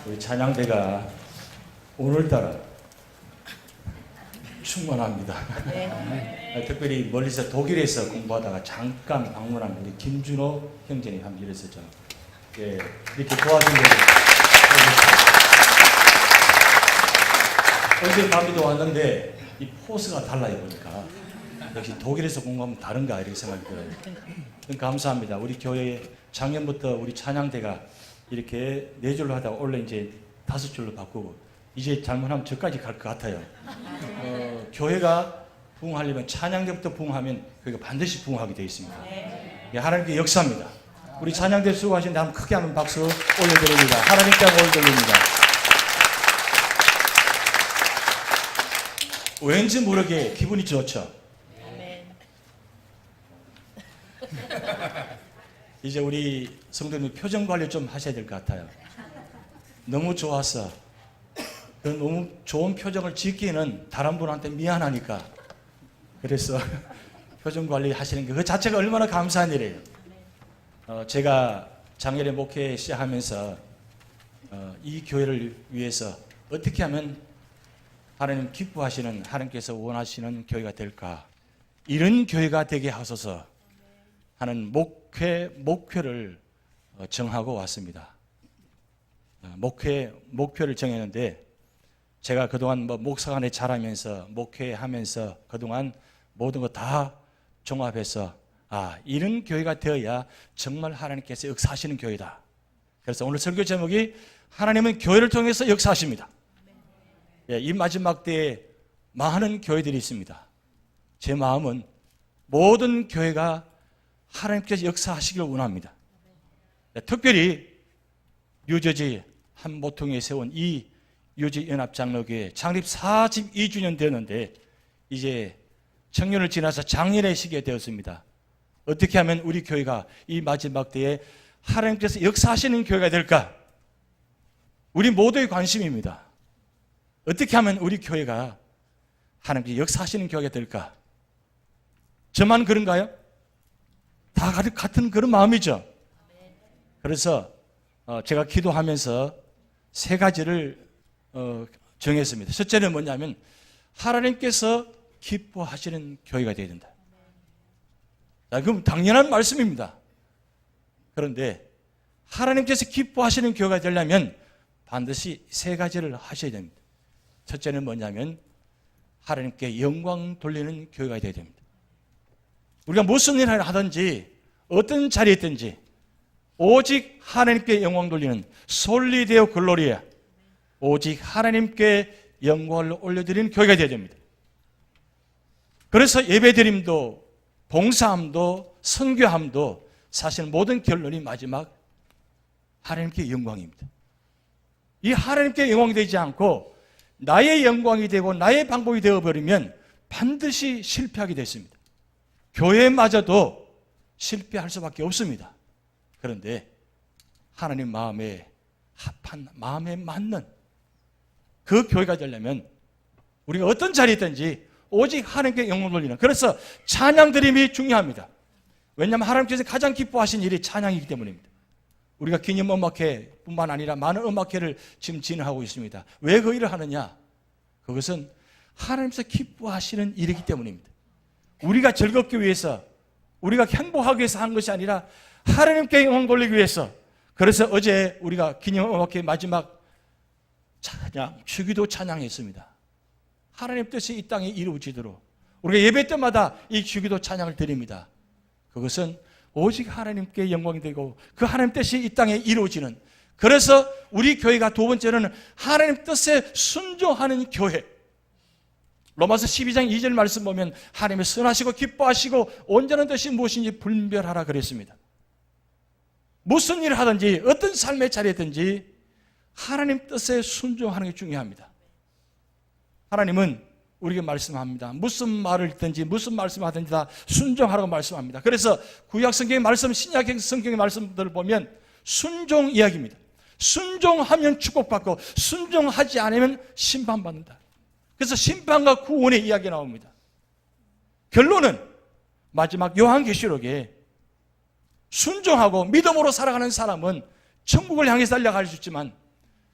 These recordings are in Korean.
우리 찬양대가 오늘따라 충만합니다. 특별히 멀리서 독일에서 공부하다가 잠깐 방문한 우리 김준호 형제님 한번 이랬었죠. 예, 이렇게 도와준 거죠. 어제 밤에도 왔는데 이 포스가 달라요 보니까. 역시 독일에서 공부하면 다른가 이렇게 생각이 들어요. 감사합니다. 우리 교회 작년부터 우리 찬양대가 이렇게 4줄로 하다가 원래 이제 5줄로 바꾸고 이제 잘못하면 저까지 갈 것 같아요. 교회가 부흥하려면 찬양대부터 부흥하면 교회가 반드시 부흥하게 되어 있습니다. 예, 하나님께 역사입니다. 우리 찬양대 수고하시는데 한번 크게 한번 박수 올려드립니다. 하나님께 한번 올려드립니다. 왠지 모르게 기분이 좋죠. 이제 우리 성도님 표정 관리 좀 하셔야 될 것 같아요. 너무 좋았어. 그 너무 좋은 표정을 짓기에는 다른 분한테 미안하니까. 그래서 표정 관리 하시는 게 그 자체가 얼마나 감사한 일이에요. 제가 작년에 목회 시작하면서 이 교회를 위해서 어떻게 하면 하나님 기뻐하시는, 하나님께서 원하시는 교회가 될까, 이런 교회가 되게 하소서 하는 목표를 정하고 왔습니다. 목표를 정했는데, 제가 그동안 목사관에 자라면서 목회하면서 그동안 모든 거 다 종합해서 이런 교회가 되어야 정말 하나님께서 역사하시는 교회다. 그래서 오늘 설교 제목이 하나님은 교회를 통해서 역사하십니다. 예, 이 마지막 때에 많은 교회들이 있습니다. 제 마음은 모든 교회가 하나님께서 역사하시기를 원합니다. 특별히 뉴저지 한 모퉁이에 세운 이 뉴저지 연합장로교회 창립 42주년 되었는데 이제 청년을 지나서 장년의 시기에 되었습니다. 어떻게 하면 우리 교회가 이 마지막 때에 하나님께서 역사하시는 교회가 될까? 우리 모두의 관심입니다. 어떻게 하면 우리 교회가 하나님께서 역사하시는 교회가 될까? 저만 그런가요? 다 같은 그런 마음이죠. 그래서 제가 기도하면서 3가지를 정했습니다. 첫째는 뭐냐면 하나님께서 기뻐하시는 교회가 되어야 된다. 그럼 당연한 말씀입니다. 그런데 하나님께서 기뻐하시는 교회가 되려면 반드시 3가지를 하셔야 됩니다. 첫째는 뭐냐면 하나님께 영광 돌리는 교회가 되어야 됩니다. 우리가 무슨 일을 하든지 어떤 자리에 있든지 오직 하나님께 영광 돌리는 솔리 데오 글로리아, 오직 하나님께 영광을 올려드리는 교회가 되어야 됩니다. 그래서 예배드림도 봉사함도 선교함도 사실 모든 결론이 마지막 하나님께 영광입니다. 이 하나님께 영광이 되지 않고 나의 영광이 되고 나의 방법이 되어버리면 반드시 실패하게 됐습니다. 교회마저도 실패할 수밖에 없습니다. 그런데 하나님 마음에 합한, 마음에 맞는 그 교회가 되려면 우리가 어떤 자리에 있든지 오직 하나님께 영광을 돌리는, 그래서 찬양 드림이 중요합니다. 왜냐하면 하나님께서 가장 기뻐하신 일이 찬양이기 때문입니다. 우리가 기념 음악회뿐만 아니라 많은 음악회를 지금 진행하고 있습니다. 왜 그 일을 하느냐? 그것은 하나님께서 기뻐하시는 일이기 때문입니다. 우리가 즐겁기 위해서, 우리가 행복하기 위해서 하는 것이 아니라 하나님께 영광 돌리기 위해서. 그래서 어제 우리가 기념음악회 마지막 찬양, 주기도 찬양했습니다. 하나님 뜻이 이 땅에 이루어지도록 우리가 예배 때마다 이 주기도 찬양을 드립니다. 그것은 오직 하나님께 영광이 되고 그 하나님 뜻이 이 땅에 이루어지는, 그래서 우리 교회가 두 번째는 하나님 뜻에 순종하는 교회. 로마서 12장 2절 말씀 보면 하나님의 선하시고 기뻐하시고 온전한 뜻이 무엇인지 분별하라 그랬습니다. 무슨 일을 하든지 어떤 삶의 자리에든지 하나님 뜻에 순종하는 게 중요합니다. 하나님은 우리에게 말씀합니다. 무슨 말을 듣든지 무슨 말씀을 하든지 다 순종하라고 말씀합니다. 그래서 구약 성경의 말씀, 신약 성경의 말씀들을 보면 순종 이야기입니다. 순종하면 축복받고 순종하지 않으면 심판받는다. 그래서 심판과 구원의 이야기가 나옵니다. 결론은 마지막 요한계시록에 순종하고 믿음으로 살아가는 사람은 천국을 향해서 달려갈 수 있지만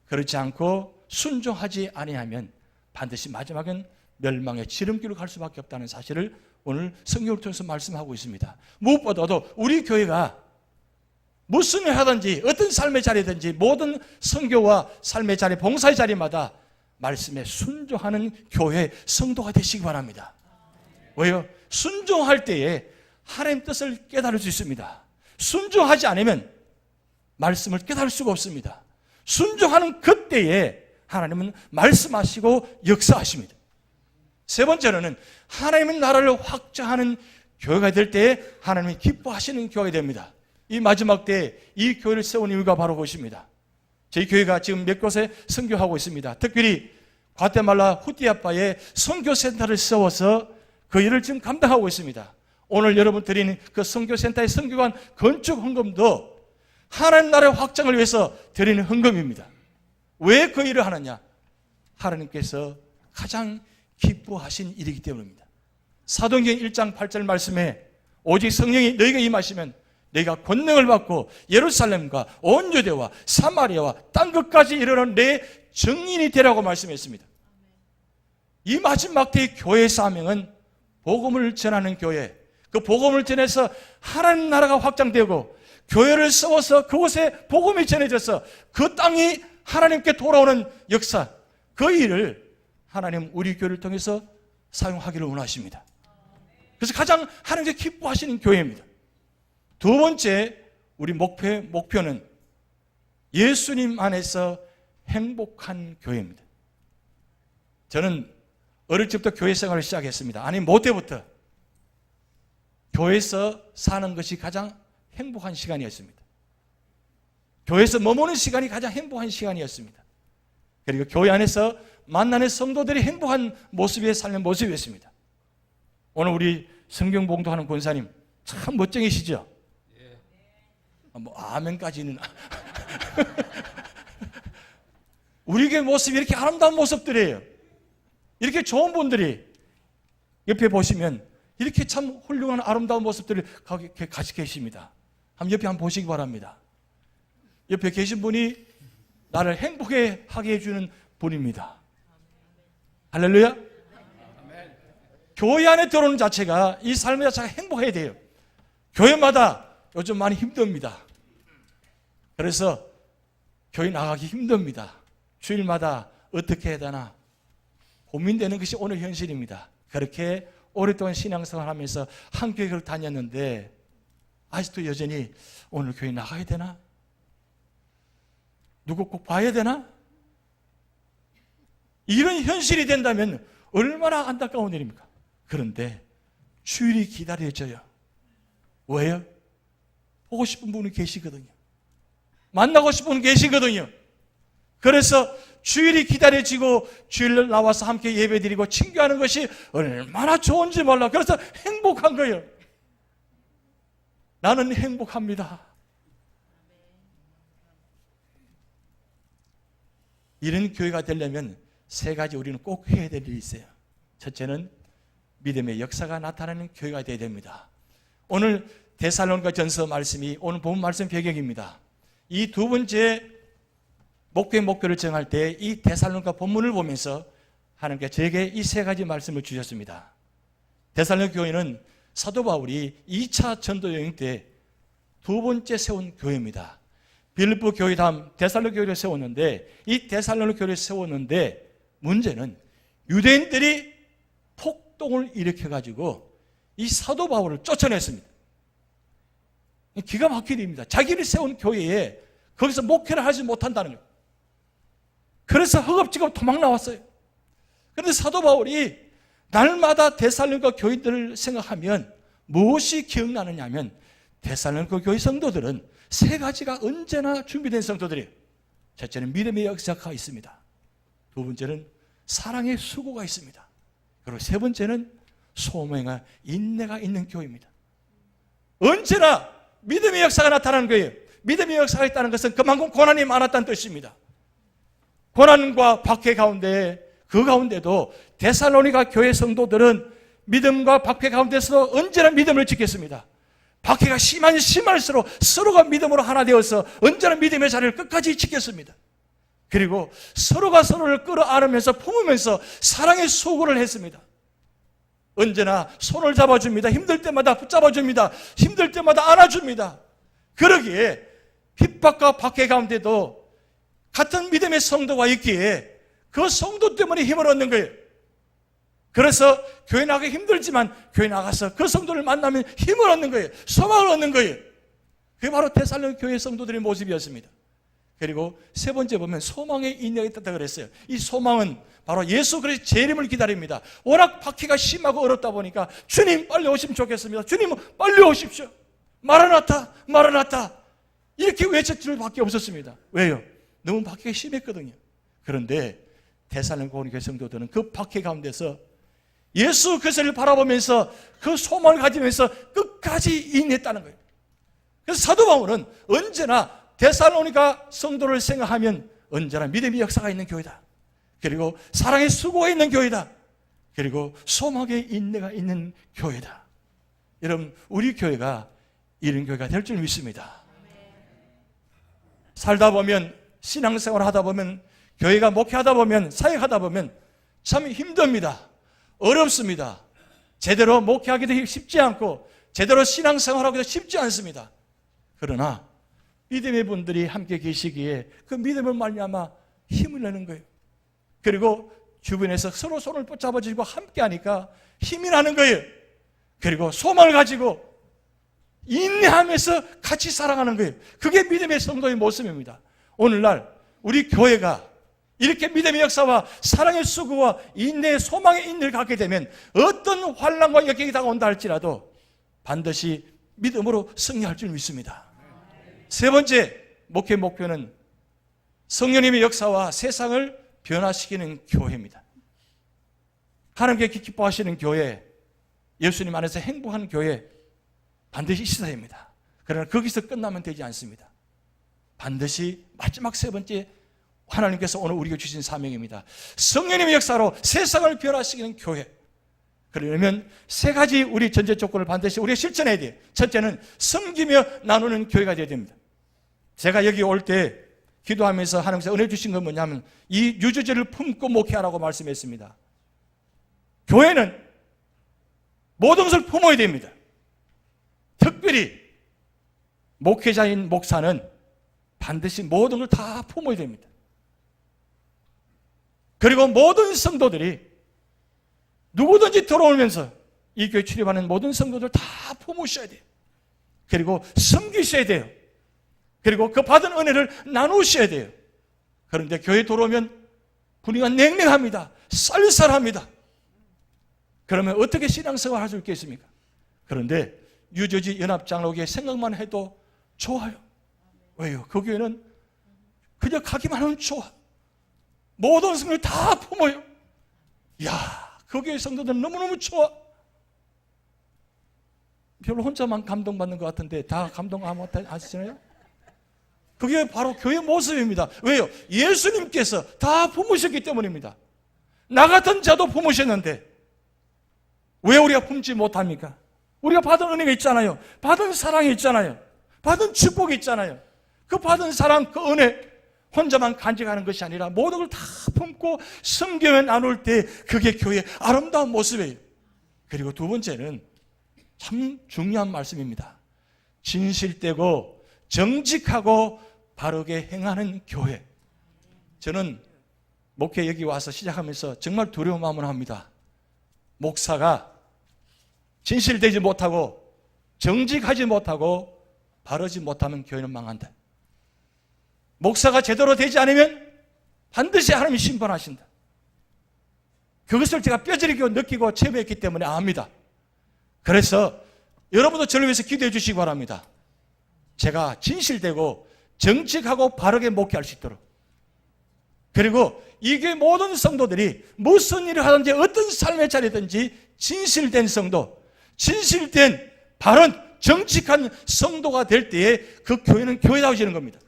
그렇지 않고 순종하지 아니하면 반드시 마지막엔 멸망의 지름길로 갈 수밖에 없다는 사실을 오늘 성경을 통해서 말씀하고 있습니다. 무엇보다도 우리 교회가 무슨 일 하든지 어떤 삶의 자리든지 모든 선교와 삶의 자리, 봉사의 자리마다 말씀에 순종하는 교회 성도가 되시기 바랍니다. 왜요? 순종할 때에 하나님 뜻을 깨달을 수 있습니다. 순종하지 않으면 말씀을 깨달을 수가 없습니다. 순종하는 그때에 하나님은 말씀하시고 역사하십니다. 세 번째로는 하나님의 나라를 확장하는 교회가 될 때에 하나님이 기뻐하시는 교회가 됩니다. 이 마지막 때에 이 교회를 세운 이유가 바로 그것입니다. 저희 교회가 지금 몇 곳에 선교하고 있습니다. 특별히 과테말라 후티아파에 선교센터를 세워서 그 일을 지금 감당하고 있습니다. 오늘 여러분 드리는 그 선교센터의 선교관 건축 헌금도 하나님 나라의 확장을 위해서 드리는 헌금입니다. 왜 그 일을 하느냐? 하나님께서 가장 기뻐하신 일이기 때문입니다. 사도행전 1장 8절 말씀에 오직 성령이 너희가 임하시면 너희가 권능을 받고 예루살렘과 온 유대와 사마리아와 땅 끝까지 이르는 내 증인이 되라고 말씀했습니다. 이 마지막 때의 교회의 사명은 복음을 전하는 교회, 그 복음을 전해서 하나님 나라가 확장되고 교회를 세워서 그곳에 복음이 전해져서 그 땅이 하나님께 돌아오는 역사, 그 일을 하나님 우리 교회를 통해서 사용하기를 원하십니다. 그래서 가장 하나님께 기뻐하시는 교회입니다. 두 번째 우리 목표는 예수님 안에서 행복한 교회입니다. 저는 어릴 적부터 교회 생활을 시작했습니다. 아니 뭐 때부터 교회에서 사는 것이 가장 행복한 시간이었습니다. 교회에서 머무는 시간이 가장 행복한 시간이었습니다. 그리고 교회 안에서 만나는 성도들이 행복한 모습에 살는 모습이었습니다. 오늘 우리 성경 봉독하는 권사님 참 멋쟁이시죠? 뭐 아멘까지는 우리 교회 모습이 이렇게 아름다운 모습들이에요. 이렇게 좋은 분들이 옆에 보시면 이렇게 참 훌륭한 아름다운 모습들을 같이 계십니다. 옆에 한번 보시기 바랍니다. 옆에 계신 분이 나를 행복하게 해주는 분입니다. 할렐루야. 교회 안에 들어오는 자체가 이 삶의 자체가 행복해야 돼요. 교회마다 요즘 많이 힘듭니다. 그래서 교회 나가기 힘듭니다. 주일마다 어떻게 해야 되나 고민되는 것이 오늘 현실입니다. 그렇게 오랫동안 신앙생활을 하면서 한 교회를 다녔는데 아직도 여전히 오늘 교회 나가야 되나? 누구 꼭 봐야 되나? 이런 현실이 된다면 얼마나 안타까운 일입니까? 그런데 주일이 기다려져요. 왜요? 보고 싶은 분이 계시거든요. 만나고 싶은 분이 계시거든요. 그래서 주일이 기다려지고 주일날 나와서 함께 예배드리고 친교하는 것이 얼마나 좋은지 몰라. 그래서 행복한 거예요. 나는 행복합니다. 이런 교회가 되려면 세 가지 우리는 꼭 해야 될 일이 있어요. 첫째는 믿음의 역사가 나타나는 교회가 되어야 됩니다. 오늘 데살로니가 전서 말씀이 오늘 본 말씀 배경입니다. 이 두 번째 목표를 정할 때 이 데살로니가 본문을 보면서 하나님께 저에게 이 세 가지 말씀을 주셨습니다. 데살로니가 교회는 사도 바울이 2차 전도 여행 때 두 번째 세운 교회입니다. 빌립보 교회 다음 데살로니가 교회를 세웠는데 이 데살로니가 교회를 세웠는데 문제는 유대인들이 폭동을 일으켜가지고 이 사도 바울을 쫓아냈습니다. 기가 막힌 일입니다. 자기를 세운 교회에 거기서 목회를 하지 못한다는 거예요. 그래서 허겁지겁 도망 나왔어요. 그런데 사도 바울이 날마다 데살로니가 교인들을 생각하면 무엇이 기억나느냐 하면 데살로니가 교회 성도들은 세 가지가 언제나 준비된 성도들이에요. 첫째는 믿음의 역사가 있습니다. 두 번째는 사랑의 수고가 있습니다. 그리고 세 번째는 소명과 인내가 있는 교회입니다. 언제나 믿음의 역사가 나타나는 거예요. 믿음의 역사가 있다는 것은 그만큼 고난이 많았다는 뜻입니다. 고난과 박해 가운데 그 가운데도 데살로니가 교회 성도들은 믿음과 박해 가운데서도 언제나 믿음을 지켰습니다. 박해가 심할수록 서로가 믿음으로 하나 되어서 언제나 믿음의 자리를 끝까지 지켰습니다. 그리고 서로가 서로를 끌어안으면서 품으면서 사랑의 수고를 했습니다. 언제나 손을 잡아줍니다. 힘들 때마다 붙잡아줍니다. 힘들 때마다 안아줍니다. 그러기에 핍박과 박해 가운데도 같은 믿음의 성도가 있기에 그 성도 때문에 힘을 얻는 거예요. 그래서 교회 나가기 힘들지만 교회 나가서 그 성도를 만나면 힘을 얻는 거예요. 소망을 얻는 거예요. 그게 바로 데살로니가 교회 성도들의 모습이었습니다. 그리고 세 번째 보면 소망의 인내가 있다고 그랬어요. 이 소망은 바로 예수 그리스도의 재림을 기다립니다. 워낙 박해가 심하고 어렵다 보니까 주님 빨리 오시면 좋겠습니다. 주님 빨리 오십시오. 마라나타 마라나타 이렇게 외칠 수밖에 없었습니다. 왜요? 너무 박해가 심했거든요. 그런데 데살로니가 교회 성도들은 그 박해 가운데서 예수 그리스도를 바라보면서 그 소망을 가지면서 끝까지 인내했다는 거예요. 그래서 사도 바울은 언제나 데살로니가 성도를 생각하면 언제나 믿음의 역사가 있는 교회다. 그리고 사랑의 수고가 있는 교회다. 그리고 소망의 인내가 있는 교회다. 여러분, 우리 교회가 이런 교회가 될 줄 믿습니다. 살다 보면, 신앙생활 하다 보면, 교회가 목회하다 보면, 사역하다 보면 참 힘듭니다. 어렵습니다. 제대로 목회하기도 쉽지 않고 제대로 신앙생활하기도 쉽지 않습니다. 그러나 믿음의 분들이 함께 계시기에 그 믿음을 말미암아 힘을 내는 거예요. 그리고 주변에서 서로 손을 붙잡아주고 함께 하니까 힘이 나는 거예요. 그리고 소망을 가지고 인내하면서 같이 살아가는 거예요. 그게 믿음의 성도의 모습입니다. 오늘날 우리 교회가 이렇게 믿음의 역사와 사랑의 수고와 인내의 소망의 인내를 갖게 되면 어떤 환난과 역경이 다가온다 할지라도 반드시 믿음으로 승리할 줄 믿습니다. 세 번째 목회 목표는 성령님의 역사와 세상을 변화시키는 교회입니다. 하나님께 기뻐하시는 교회, 예수님 안에서 행복한 교회 반드시 있어야 합니다. 그러나 거기서 끝나면 되지 않습니다. 반드시 마지막 세 번째 하나님께서 오늘 우리에게 주신 사명입니다. 성령님의 역사로 세상을 변화시키는 교회. 그러려면 세 가지 우리 전제 조건을 반드시 우리가 실천해야 돼요. 첫째는 섬기며 나누는 교회가 되어야 됩니다. 제가 여기 올 때 기도하면서 하나님께서 은혜 주신 건 뭐냐면 이 유주제를 품고 목회하라고 말씀했습니다. 교회는 모든 것을 품어야 됩니다. 특별히 목회자인 목사는 반드시 모든 걸 다 품어야 됩니다. 그리고 모든 성도들이 누구든지 들어오면서 이 교회 출입하는 모든 성도들 다 품으셔야 돼요. 그리고 섬기셔야 돼요. 그리고 그 받은 은혜를 나누셔야 돼요. 그런데 교회 들어오면 분위기가 냉랭합니다. 쌀쌀합니다. 그러면 어떻게 신앙생활 할 수 있겠습니까? 그런데 유저지 연합장로교회 생각만 해도 좋아요. 왜요? 그 교회는 그냥 가기만 하면 좋아. 모든 성도를 다 품어요. 이야, 그 교회 성도들은 너무너무 좋아. 별로 혼자만 감동받는 것 같은데 다 감동 안 하시나요? 그게 바로 교회 모습입니다. 왜요? 예수님께서 다 품으셨기 때문입니다. 나 같은 자도 품으셨는데 왜 우리가 품지 못합니까? 우리가 받은 은혜가 있잖아요. 받은 사랑이 있잖아요. 받은 축복이 있잖아요. 그 받은 사랑, 그 은혜 혼자만 간직하는 것이 아니라 모든 걸 다 품고 섬기며 나눌 때 그게 교회의 아름다운 모습이에요. 그리고 두 번째는 참 중요한 말씀입니다. 진실되고 정직하고 바르게 행하는 교회. 저는 목회 여기 와서 시작하면서 정말 두려운 마음을 합니다. 목사가 진실되지 못하고 정직하지 못하고 바르지 못하면 교회는 망한다. 목사가 제대로 되지 않으면 반드시 하나님이 심판하신다. 그것을 제가 뼈저리게 느끼고 체험했기 때문에 압니다. 그래서 여러분도 저를 위해서 기도해 주시기 바랍니다. 제가 진실되고 정직하고 바르게 목회할 수 있도록. 그리고 이게 모든 성도들이 무슨 일을 하든지 어떤 삶의 자리든지 진실된 성도, 진실된 바른 정직한 성도가 될 때에 그 교회는 교회다워지는 겁니다.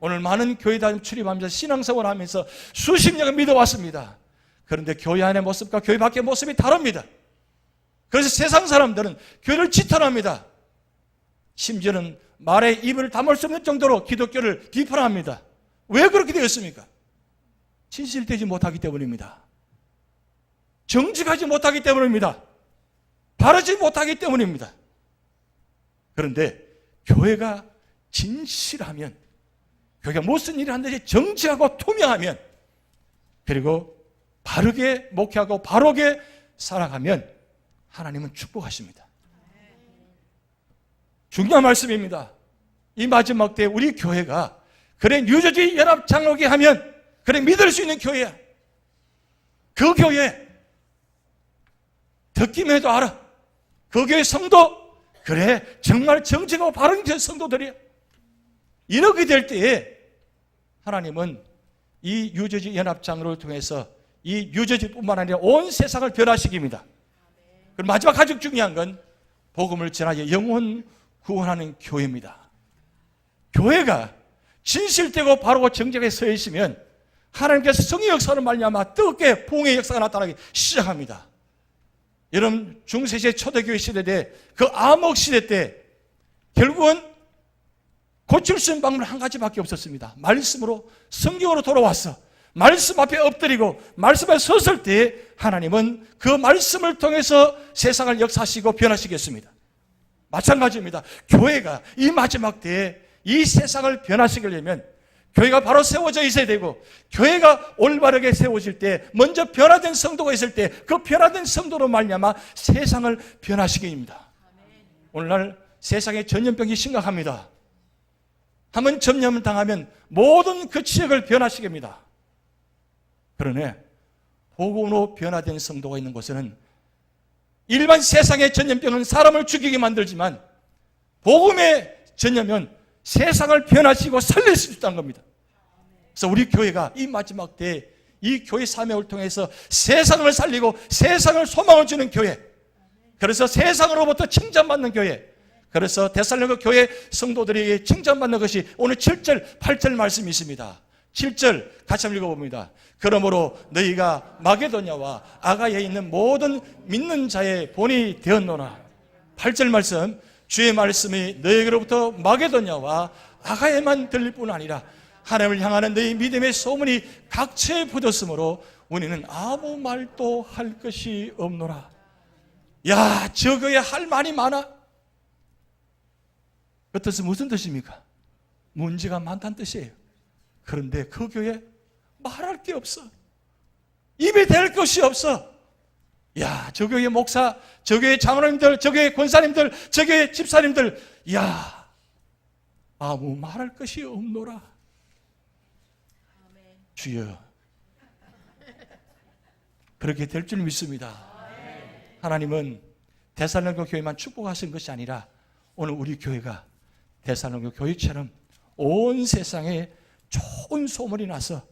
오늘 많은 교회단 출입하면서 신앙생활 하면서 수십 년을 믿어왔습니다. 그런데 교회 안의 모습과 교회 밖의 모습이 다릅니다. 그래서 세상 사람들은 교회를 지탄합니다. 심지어는 말에 입을 담을 수 없는 정도로 기독교를 비판합니다. 왜 그렇게 되었습니까? 진실되지 못하기 때문입니다. 정직하지 못하기 때문입니다. 바르지 못하기 때문입니다. 그런데 교회가 진실하면, 교회가 무슨 일을 하는지 정직하고 투명하면, 그리고 바르게 목회하고 바르게 살아가면 하나님은 축복하십니다. 중요한 말씀입니다. 이 마지막 때 우리 교회가 그래 뉴저지 연합 장로교 하면 그래 믿을 수 있는 교회야. 그 교회 듣기만 해도 알아. 그 교회 성도 그래 정말 정직하고 바른 성도들이야. 이렇게 될 때에 하나님은 이 뉴저지 연합 장로를 통해서 이 뉴저지뿐만 아니라 온 세상을 변화시킵니다. 그리고 마지막 가장 중요한 건 복음을 전하여 영혼 구원하는 교회입니다. 교회가 진실되고 바르고 정직하게 서 있으면 하나님께서 성의 역사로 말미암아 뜨겁게 부흥의 역사가 나타나기 시작합니다. 여러분 중세시대 초대교회 시대 때 그 암흑 시대 때 결국은 고칠 수 있는 방법은 한 가지밖에 없었습니다. 말씀으로 성경으로 돌아왔어. 말씀 앞에 엎드리고 말씀 앞에 섰을 때 하나님은 그 말씀을 통해서 세상을 역사하시고 변화시켰습니다. 마찬가지입니다. 교회가 이 마지막 때에 이 세상을 변화시키려면 교회가 바로 세워져 있어야 되고, 교회가 올바르게 세워질 때 먼저 변화된 성도가 있을 때 그 변화된 성도로 말미암아 세상을 변화시킵니다. 오늘날 세상의 전염병이 심각합니다. 한번 전염을 당하면 모든 그 지역을 변화시킵니다. 그러네 복음으로 변화된 성도가 있는 곳에는 일반 세상의 전염병은 사람을 죽이게 만들지만 복음의 전염은 세상을 변화시키고 살릴 수 있다는 겁니다. 그래서 우리 교회가 이 마지막 때에 이 교회 사명을 통해서 세상을 살리고 세상을 소망을 주는 교회, 그래서 세상으로부터 칭찬받는 교회, 그래서 데살로니가 교회 성도들에게 칭찬받는 것이 오늘 7절, 8절 말씀이 있습니다. 7절 같이 한번 읽어봅니다. 그러므로 너희가 마게도냐와 아가야에 있는 모든 믿는 자의 본이 되었노라. 8절 말씀, 주의 말씀이 너희에게로부터 마게도냐와 아가야에만 들릴 뿐 아니라 하나님을 향하는 너희 믿음의 소문이 각처에 퍼졌으므로 우리는 아무 말도 할 것이 없노라. 야, 저 교회 할 말이 많아. 그 뜻은 무슨 뜻입니까? 문제가 많다는 뜻이에요. 그런데 그 교회 말할 게 없어. 입에 댈 것이 없어. 야, 저 교회 목사, 저 교회 장로님들, 저 교회 권사님들, 저 교회 집사님들, 야, 아무 말할 것이 없노라. 주여, 그렇게 될 줄 믿습니다. 하나님은 데살로니가 교회만 축복하신 것이 아니라 오늘 우리 교회가 데살로니가 교회처럼 온 세상에 좋은 소문이 나서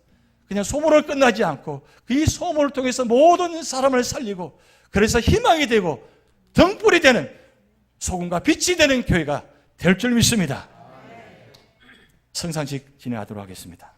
그냥 소문을 끝나지 않고 이 소문을 통해서 모든 사람을 살리고, 그래서 희망이 되고 등불이 되는, 소금과 빛이 되는 교회가 될 줄 믿습니다. 성상식 진행하도록 하겠습니다.